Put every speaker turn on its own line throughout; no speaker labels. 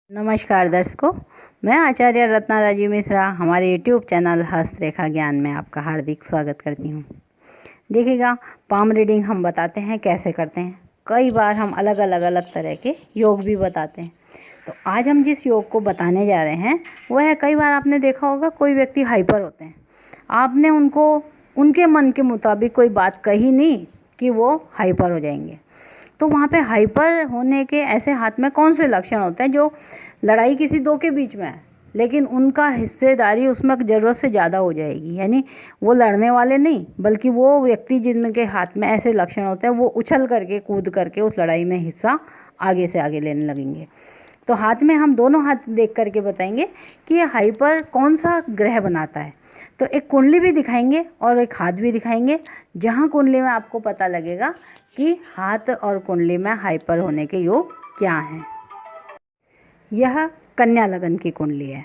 नमस्कार दर्शकों, मैं आचार्य रत्ना राजीव मिश्रा हमारे यूट्यूब चैनल हस्तरेखा ज्ञान में आपका हार्दिक स्वागत करती हूँ। देखिएगा, पाम रीडिंग हम बताते हैं कैसे करते हैं। कई बार हम अलग अलग तरह के योग भी बताते हैं। तो आज हम जिस योग को बताने जा रहे हैं वह है, कई बार आपने देखा होगा कोई व्यक्ति हाइपर होते हैं, आपने उनको उनके मन के मुताबिक कोई बात कही नहीं कि वो हाइपर हो जाएंगे। तो वहाँ पे हाइपर होने के ऐसे हाथ में कौन से लक्षण होते हैं जो लड़ाई किसी दो के बीच में है, लेकिन उनका हिस्सेदारी उसमें ज़रूरत से ज़्यादा हो जाएगी। यानी वो लड़ने वाले नहीं, बल्कि वो व्यक्ति जिनके हाथ में ऐसे लक्षण होते हैं वो उछल करके कूद करके उस लड़ाई में हिस्सा आगे से आगे लेने लगेंगे। तो हाथ में हम दोनों हाथ देख करके बताएंगे कि ये हाइपर कौन सा ग्रह बनाता है। तो एक कुंडली भी दिखाएंगे और एक हाथ भी दिखाएंगे, जहाँ कुंडली में आपको पता लगेगा कि हाथ और कुंडली में हाइपर होने के योग क्या हैं। यह कन्या लगन की कुंडली है।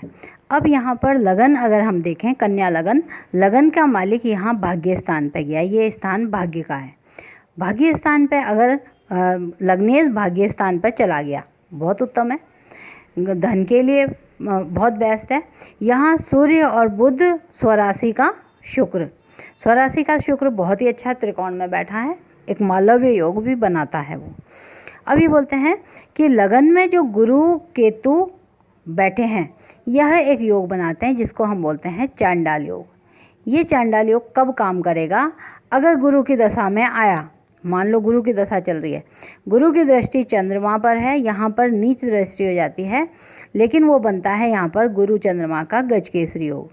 अब यहाँ पर लगन अगर हम देखें, कन्या लगन, लगन का मालिक यहाँ भाग्य स्थान पे गया। ये स्थान भाग्य का है। भाग्य स्थान पे अगर लग्नेश भाग्य स्थान पर चला गया, बहुत उत्तम है, धन के लिए बहुत बेस्ट है। यहाँ सूर्य और बुध, स्वराशि का शुक्र, स्वराशि का शुक्र बहुत ही अच्छा त्रिकोण में बैठा है, एक मालव्य योग भी बनाता है वो। अभी बोलते हैं कि लगन में जो गुरु केतु बैठे हैं, यह एक योग बनाते हैं जिसको हम बोलते हैं चांडाल योग। ये चांडाल योग कब काम करेगा? अगर गुरु की दशा में आया, मान लो गुरु की दशा चल रही है, गुरु की दृष्टि चंद्रमा पर है, यहाँ पर नीच दृष्टि हो जाती है, लेकिन वो बनता है यहाँ पर गुरु चंद्रमा का गजकेसरी योग।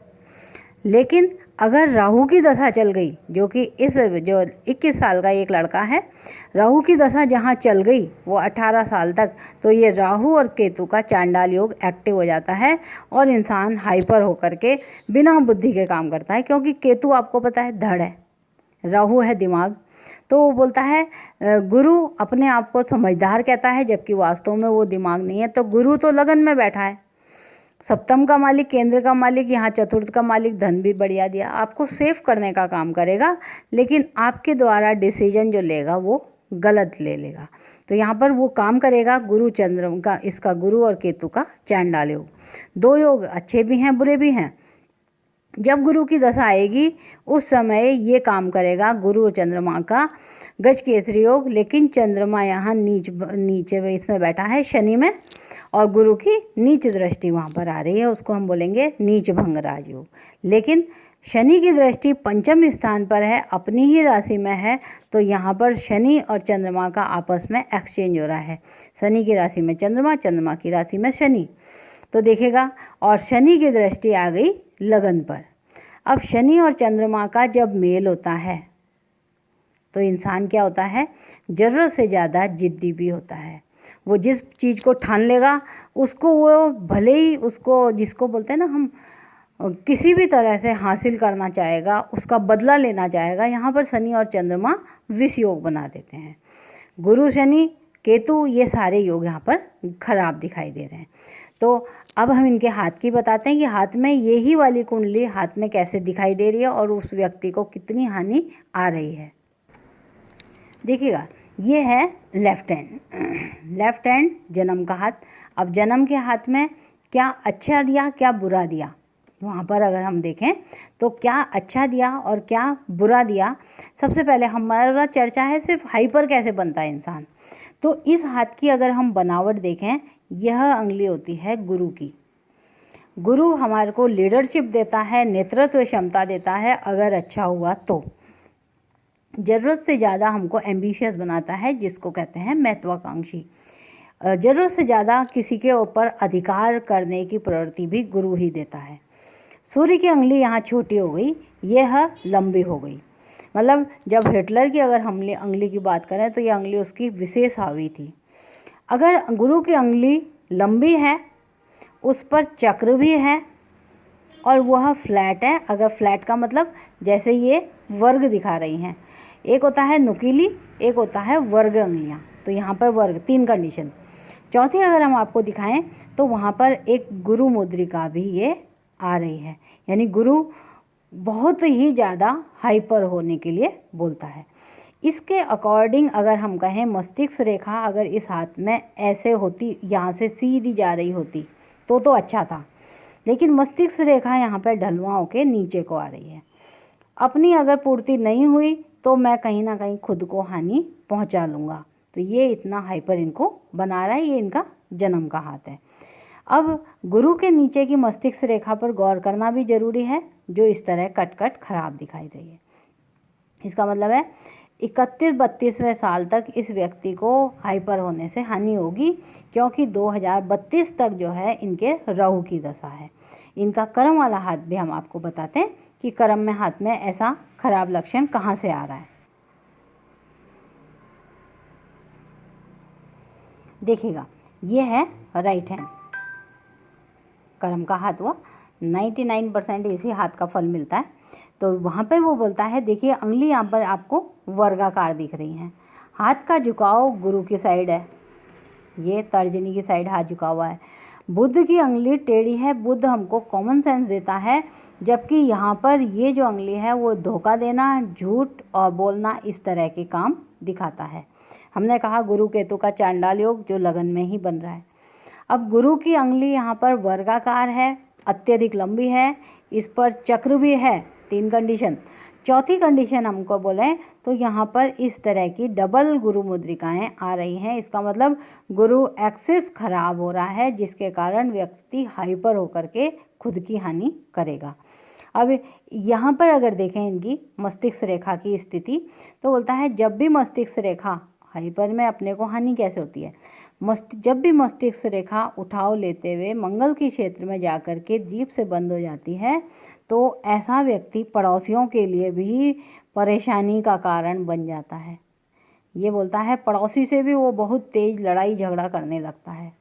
लेकिन अगर राहु की दशा चल गई, जो कि जो 21 साल का एक लड़का है, राहु की दशा जहाँ चल गई वो 18 साल तक, तो ये राहु और केतु का चांडाल योग एक्टिव हो जाता है और इंसान हाइपर होकर के बिना बुद्धि के काम करता है। क्योंकि केतु आपको पता है धड़ है, राहु है दिमाग। तो वो बोलता है, गुरु अपने आप को समझदार कहता है, जबकि वास्तव में वो दिमाग नहीं है। तो गुरु तो लगन में बैठा है, सप्तम का मालिक, केंद्र का मालिक, यहाँ चतुर्थ का मालिक, धन भी बढ़िया दिया, आपको सेफ करने का काम करेगा, लेकिन आपके द्वारा डिसीजन जो लेगा वो गलत ले लेगा। तो यहाँ पर वो काम करेगा गुरु चंद्र का, इसका गुरु और केतु का चांडाल योग। दो योग अच्छे भी हैं बुरे भी हैं। जब गुरु की दशा आएगी उस समय ये काम करेगा गुरु चंद्रमा का गजकेसरी योग, लेकिन चंद्रमा यहाँ नीचे इसमें बैठा है शनि में, और गुरु की नीच दृष्टि वहाँ पर आ रही है, उसको हम बोलेंगे नीच भंग राजयोग। लेकिन शनि की दृष्टि पंचम स्थान पर है, अपनी ही राशि में है, तो यहाँ पर शनि और चंद्रमा का आपस में एक्सचेंज हो रहा है। शनि की राशि में चंद्रमा, चंद्रमा की राशि में शनि, तो देखेगा, और शनि की दृष्टि आ गई लगन पर। अब शनि और चंद्रमा का जब मेल होता है तो इंसान क्या होता है? ज़रूरत से ज़्यादा जिद्दी भी होता है। वो जिस चीज़ को ठान लेगा उसको वो भले ही उसको, जिसको बोलते हैं ना हम, किसी भी तरह से हासिल करना चाहेगा, उसका बदला लेना चाहेगा। यहाँ पर शनि और चंद्रमा विष योग बना देते हैं। गुरु शनि केतु ये सारे योग यहाँ पर खराब दिखाई दे रहे हैं। तो अब हम इनके हाथ की बताते हैं कि हाथ में यही वाली कुंडली हाथ में कैसे दिखाई दे रही है और उस व्यक्ति को कितनी हानि आ रही है। देखिएगा, ये है लेफ्ट हैंड जन्म का हाथ। अब जन्म के हाथ में क्या अच्छा दिया क्या बुरा दिया, वहाँ पर अगर हम देखें तो क्या अच्छा दिया और क्या बुरा दिया। सबसे पहले हमारा चर्चा है सिर्फ हाइपर कैसे बनता है इंसान। तो इस हाथ की अगर हम बनावट देखें, यह अंगुली होती है गुरु की। गुरु हमारे को लीडरशिप देता है, नेतृत्व क्षमता देता है, अगर अच्छा हुआ तो ज़रूरत से ज़्यादा हमको एम्बिशियस बनाता है, जिसको कहते हैं महत्वाकांक्षी। ज़रूरत से ज़्यादा किसी के ऊपर अधिकार करने की प्रवृत्ति भी गुरु ही देता है। सूर्य की अंगुली यहाँ छोटी हो गई, यह लंबी हो गई। मतलब जब हिटलर की अगर हम अंगुली की बात करें तो ये अंगुली उसकी विशेष हावी थी। अगर गुरु की अंगुली लंबी है, उस पर चक्र भी है और वह फ्लैट है। अगर फ्लैट का मतलब जैसे ये वर्ग दिखा रही हैं, एक होता है नुकीली, एक होता है वर्ग अंगुलियाँ, तो यहाँ पर वर्ग, 3 कंडीशन। चौथी अगर हम आपको दिखाएं तो वहाँ पर एक गुरु मुद्रिका भी ये आ रही है, यानी गुरु बहुत ही ज़्यादा हाइपर होने के लिए बोलता है। इसके अकॉर्डिंग अगर हम कहें मस्तिष्क रेखा अगर इस हाथ में ऐसे होती, यहाँ से सीधी जा रही होती तो अच्छा था, लेकिन मस्तिष्क रेखा यहाँ पर ढलुआ होके नीचे को आ रही है। अपनी अगर पूर्ति नहीं हुई तो मैं कहीं ना कहीं खुद को हानि पहुँचा लूँगा। तो ये इतना हाइपर इनको बना रहा है, ये इनका जन्म का हाथ है। अब गुरु के नीचे की मस्तिष्क रेखा पर गौर करना भी जरूरी है, जो इस तरह कट कट खराब दिखाई रही है। इसका मतलब है 31-32वें साल तक इस व्यक्ति को हाइपर होने से हानि होगी, क्योंकि 2032 तक जो है इनके राहु की दशा है। इनका कर्म वाला हाथ भी हम आपको बताते हैं कि कर्म में हाथ में ऐसा खराब लक्षण कहाँ से आ रहा है। देखिएगा, ये है राइट हैंड, कर्म का हाथ हुआ। 99% इसी हाथ का फल मिलता है। तो वहाँ पे वो बोलता है, देखिए अंगुली यहाँ पर आपको वर्गाकार दिख रही हैं। हाथ का झुकाव गुरु की साइड है, ये तर्जनी की साइड हाथ झुका हुआ है। बुध की अंगुली टेढ़ी है। बुध हमको कॉमन सेंस देता है, जबकि यहाँ पर ये जो अंगुली है वो धोखा देना, झूठ और बोलना, इस तरह के काम दिखाता है। हमने कहा गुरु केतु का चांडाल योग जो लगन में ही बन रहा है। अब गुरु की अंगुली यहाँ पर वर्गाकार है, अत्यधिक लंबी है, इस पर चक्र भी है। 3 कंडीशन। चौथी कंडीशन हमको बोलें तो यहाँ पर इस तरह की डबल गुरु मुद्रिकाएं आ रही हैं। इसका मतलब गुरु एक्सिस खराब हो रहा है, जिसके कारण व्यक्ति हाइपर होकर के खुद की हानि करेगा। अब यहाँ पर अगर देखें इनकी मस्तिष्क रेखा की स्थिति, तो बोलता है जब भी मस्तिष्क रेखा हाइपर में अपने को हानि कैसे होती है, जब भी मस्तिष्क रेखा उठाव लेते हुए मंगल के क्षेत्र में जाकर के जीभ से बंद हो जाती है, तो ऐसा व्यक्ति पड़ोसियों के लिए भी परेशानी का कारण बन जाता है। ये बोलता है पड़ोसी से भी वो बहुत तेज लड़ाई झगड़ा करने लगता है।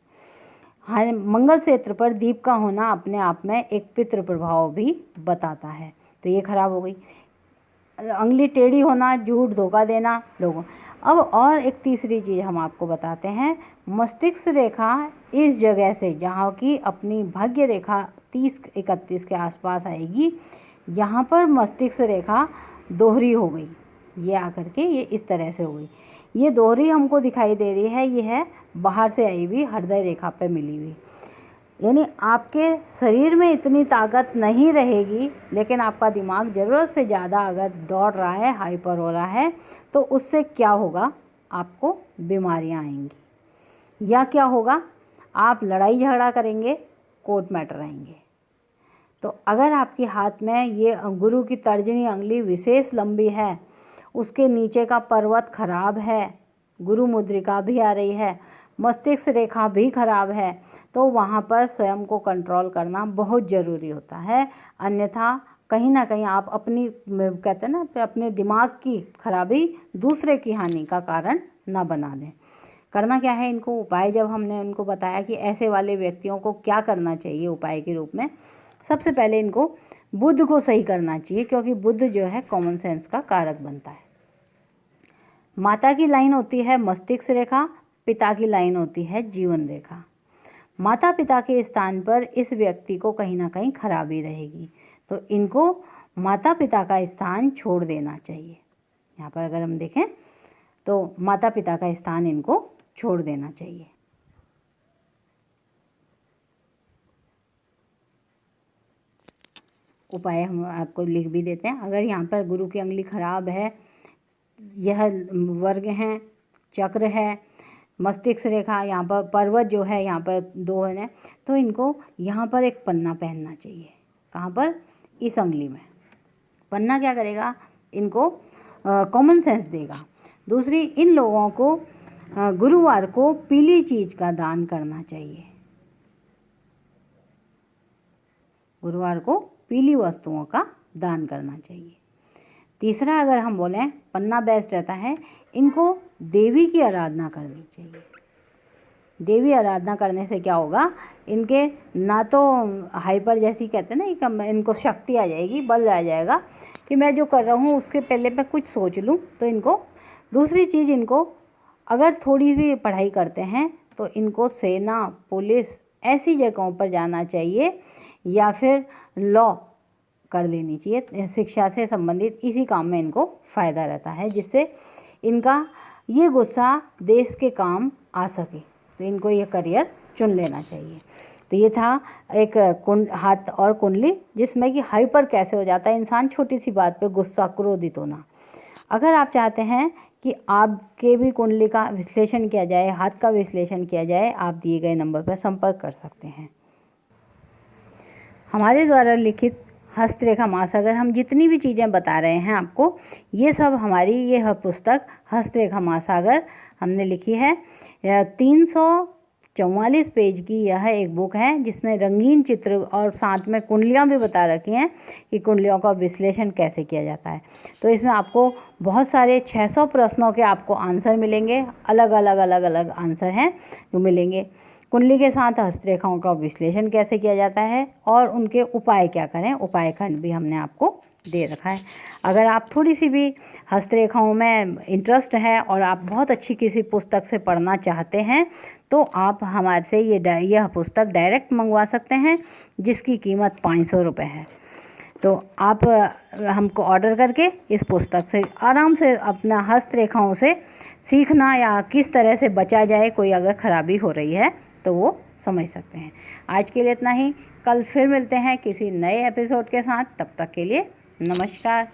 हाँ, मंगल क्षेत्र पर दीप का होना अपने आप में एक पितृ प्रभाव भी बताता है। तो ये खराब हो गई। अंगुली टेढ़ी होना, झूठ धोखा देना लोगों। अब और एक तीसरी चीज़ हम आपको बताते हैं। मस्तिष्क रेखा इस जगह से, जहाँ की अपनी भाग्य रेखा 30-31 के आसपास आएगी, यहाँ पर मस्तिष्क रेखा दोहरी हो गई। ये आकर के ये इस तरह से हो गई। ये दोहरी हमको दिखाई दे रही है, ये है बाहर से आई हुई हृदय रेखा पे मिली हुई। यानी आपके शरीर में इतनी ताकत नहीं रहेगी, लेकिन आपका दिमाग ज़रूरत से ज़्यादा अगर दौड़ रहा है, हाइपर हो रहा है, तो उससे क्या होगा, आपको बीमारियां आएंगी। या क्या होगा, आप लड़ाई झगड़ा करेंगे, कोर्ट मैटर आएंगे। तो अगर आपके हाथ में ये गुरु की तर्जनी अंगुली विशेष लंबी है, उसके नीचे का पर्वत खराब है, गुरु मुद्रिका भी आ रही है, मस्तिष्क रेखा भी खराब है, तो वहाँ पर स्वयं को कंट्रोल करना बहुत ज़रूरी होता है। अन्यथा कहीं ना कहीं आप अपनी, कहते हैं ना, अपने दिमाग की खराबी दूसरे की हानि का कारण ना बना दें। करना क्या है इनको उपाय, जब हमने उनको बताया कि ऐसे वाले व्यक्तियों को क्या करना चाहिए उपाय के रूप में, सबसे पहले इनको बुध को सही करना चाहिए, क्योंकि बुध जो है कॉमन सेंस का कारक बनता है। माता की लाइन होती है मस्तिष्क रेखा, पिता की लाइन होती है जीवन रेखा। माता पिता के स्थान पर इस व्यक्ति को कहीं ना कहीं खराबी रहेगी, तो इनको माता पिता का स्थान छोड़ देना चाहिए। यहाँ पर अगर हम देखें तो माता पिता का स्थान इनको छोड़ देना चाहिए। उपाय हम आपको लिख भी देते हैं। अगर यहाँ पर गुरु की अंगुली खराब है, यह वर्ग हैं, चक्र है, मस्तिष्क रेखा, यहाँ पर पर्वत जो है यहाँ पर 2 है, तो इनको यहाँ पर एक पन्ना पहनना चाहिए। कहाँ पर, इस अंगुली में। पन्ना क्या करेगा, इनको कॉमन सेंस देगा। दूसरी, इन लोगों को गुरुवार को पीली चीज़ का दान करना चाहिए। गुरुवार को पीली वस्तुओं का दान करना चाहिए। तीसरा, अगर हम बोलें पन्ना बेस्ट रहता है, इनको देवी की आराधना करनी चाहिए। देवी आराधना करने से क्या होगा, इनके ना तो हाइपर जैसी कहते हैं ना, इनको शक्ति आ जाएगी, बल आ जाएगा कि मैं जो कर रहा हूँ उसके पहले मैं कुछ सोच लूँ। तो इनको दूसरी चीज़, इनको अगर थोड़ी भी पढ़ाई करते हैं तो इनको सेना, पुलिस ऐसी जगहों पर जाना चाहिए, या फिर लॉ कर लेनी चाहिए। शिक्षा से संबंधित इसी काम में इनको फ़ायदा रहता है, जिससे इनका ये गुस्सा देश के काम आ सके, तो इनको ये करियर चुन लेना चाहिए। तो ये था एक हाथ और कुंडली, जिसमें कि हाइपर कैसे हो जाता है इंसान, छोटी सी बात पे गुस्सा, क्रोधित होना। अगर आप चाहते हैं कि आपके भी कुंडली का विश्लेषण किया जाए, हाथ का विश्लेषण किया जाए, आप दिए गए नंबर पर संपर्क कर सकते हैं। हमारे द्वारा लिखित हस्तरेखा महासागर, हम जितनी भी चीज़ें बता रहे हैं आपको, ये सब हमारी ये पुस्तक हस्तरेखा महासागर हमने लिखी है। 344 पेज की यह एक बुक है, जिसमें रंगीन चित्र और साथ में कुंडलियाँ भी बता रखी हैं कि कुंडलियों का विश्लेषण कैसे किया जाता है। तो इसमें आपको बहुत सारे 600 प्रश्नों के आपको आंसर मिलेंगे, अलग अलग आंसर हैं जो मिलेंगे। कुंडली के साथ हस्तरेखाओं का विश्लेषण कैसे किया जाता है और उनके उपाय क्या करें, उपाय खंड भी हमने आपको दे रखा है। अगर आप थोड़ी सी भी हस्तरेखाओं में इंटरेस्ट है और आप बहुत अच्छी किसी पुस्तक से पढ़ना चाहते हैं, तो आप हमारे से यह पुस्तक डायरेक्ट मंगवा सकते हैं, जिसकी कीमत 500 रुपये है। तो आप हमको ऑर्डर करके इस पुस्तक से आराम से अपना हस्तरेखाओं से सीखना, या किस तरह से बचा जाए, कोई अगर ख़राबी हो रही है तो वो समझ सकते हैं। आज के लिए इतना ही, कल फिर मिलते हैं किसी नए एपिसोड के साथ। तब तक के लिए नमस्कार।